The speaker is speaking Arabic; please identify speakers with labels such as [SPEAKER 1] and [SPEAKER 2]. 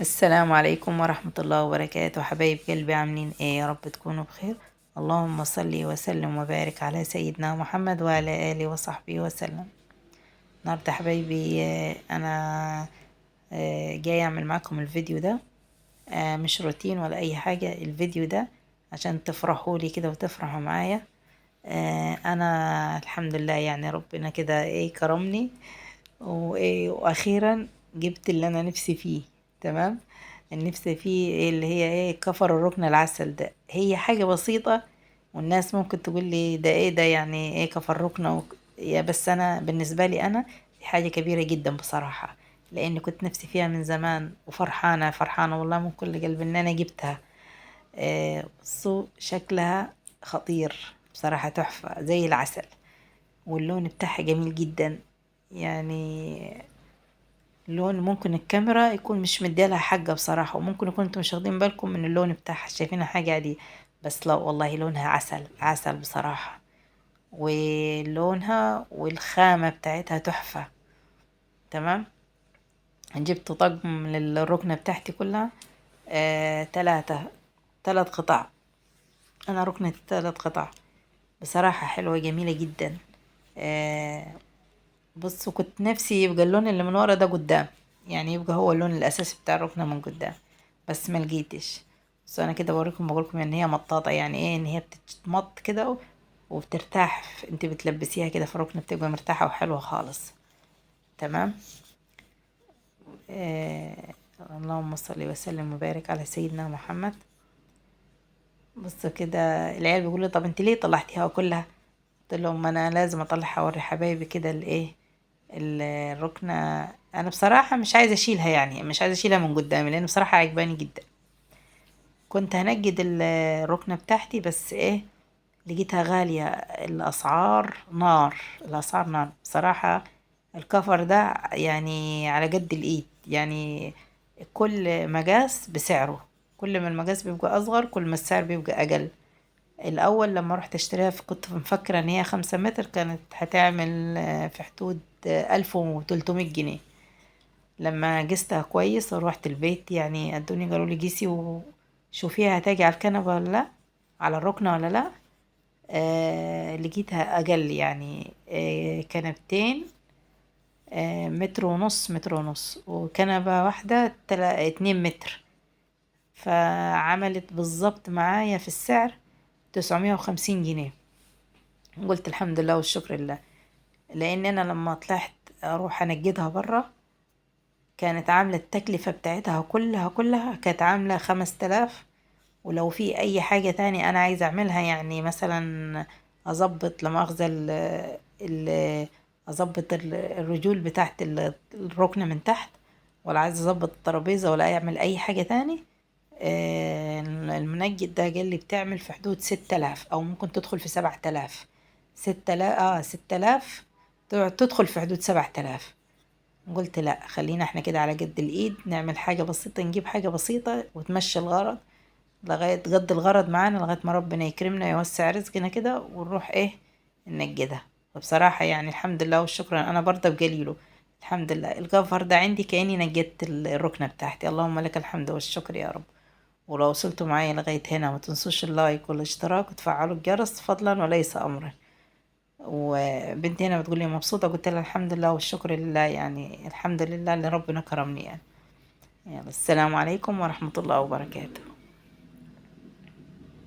[SPEAKER 1] السلام عليكم ورحمة الله وبركاته. حبايب قلبي، عاملين ايه؟ يا رب تكونوا بخير. اللهم صل وسلم وبارك على سيدنا محمد وعلى آله وصحبه وسلم. النهاردة حبايبي انا جاي اعمل معاكم الفيديو ده. مش روتين ولا اي حاجة، الفيديو ده عشان تفرحوا لي كده وتفرحوا معايا. انا الحمد لله يعني ربنا كده ايه كرمني وايه، واخيرا جبت اللي انا نفسي فيه. تمام. النفس فيه إيه اللي هي ايه؟ كفر الركن العسل ده. هي حاجة بسيطة والناس ممكن تقول لي ده ايه ده، يعني ايه كفر ركن يا بس انا بالنسبة لي انا دي حاجة كبيرة جدا بصراحة، لاني كنت نفسي فيها من زمان وفرحانة فرحانة والله من كل قلب ان انا جبتها. بصوا شكلها خطير بصراحة، تحفة زي العسل، واللون بتاعها جميل جدا. يعني اللون ممكن الكاميرا يكون مش مديلها حاجة بصراحة، وممكن يكون انتوا مش واخدين بالكم من اللون بتاعها، شايفينها حاجة عادية، بس لا والله لونها عسل عسل بصراحة. ولونها والخامة بتاعتها تحفة. تمام. جبت طقم للركنة بتاعتي كلها. 3 قطع. انا ركنة 3 قطع بصراحة حلوة جميلة جدا. آه بص، كنت نفسي يبقى اللون اللي من ورا ده قدام، يعني يبقى هو اللون الاساسي بتاع الركنه من قدام، بس ما لقيتش. بس انا كده بوريكم بقولكم ان هي مطاطه، يعني ايه؟ ان هي بتتمط كده وبترتاح انت بتلبسيها كده في الركنه، بتبقى مرتاحه وحلوه خالص. تمام. اللهم صل وسلم وبارك على سيدنا محمد. بص كده، العيال بيقولوا طب انت ليه طلعتيها كلها؟ قلت لهم انا لازم اطلعها اوري حبايبي كده الايه، الركنة. انا بصراحة مش عايزة اشيلها، يعني مش عايزة اشيلها من قدامي لان بصراحة عجباني جدا. كنت هنجد الركنة بتاعتي، بس ايه، لقيتها غالية. الاسعار نار، الاسعار نار بصراحة. الكفر ده يعني على قد الايد، يعني كل مقاس بسعره. كل ما المقاس بيبقى اصغر كل ما السعر بيبقى اقل. الاول لما رحت اشتريها كنت مفكرة ان هي 5 متر، كانت هتعمل في حدود 1300 جنيه. لما قستها كويس وروحت البيت يعني ادوني قالوا لي قيسي وشوفيها هتاجي على الكنبة ولا لا، على الركنة ولا لا. لقيتها اقل، يعني كنبتين 1.5 متر وكنبة واحدة 2 متر. فعملت بالظبط معايا في السعر 950 جنيه. قلت الحمد لله والشكر لله، لان انا لما طلعت اروح انجدها برا كانت عاملة التكلفة بتاعتها كلها كانت عاملة 5000. ولو في اي حاجة تاني انا عايزة اعملها، يعني مثلا اظبط لما اخذ ال اظبط الرجول بتاعت الركنة من تحت، ولا عايزة اظبط الترابيزة ولا اعمل اي حاجة تاني. المنجد ده قال لي بتعمل في حدود 6000 او ممكن تدخل في 7000. 6000 تدخل في حدود 7000. قلت لا، خلينا احنا كده على قد الايد، نعمل حاجة بسيطة، نجيب حاجة بسيطة وتمشي الغرض لغاية قد الغرض معانا، لغاية ما ربنا يكرمنا يوسع رزقنا كده ونروح ايه ننجدها. فبصراحة يعني الحمد لله والشكر، انا برضه بقليله. الحمد لله الجوهر ده عندي كأني نجدت الركنة بتاعتي. اللهم لك الحمد والشكر يا رب. ولو وصلتوا معايا لغاية هنا ما تنسوش اللايك والاشتراك وتفعلوا الجرس فضلا وليس امرا. وبنتي هنا بتقول لي مبسوطة، قلت لها الحمد لله والشكر لله، يعني الحمد لله اللي ربنا كرمني يعني. يلا السلام عليكم ورحمة الله وبركاته.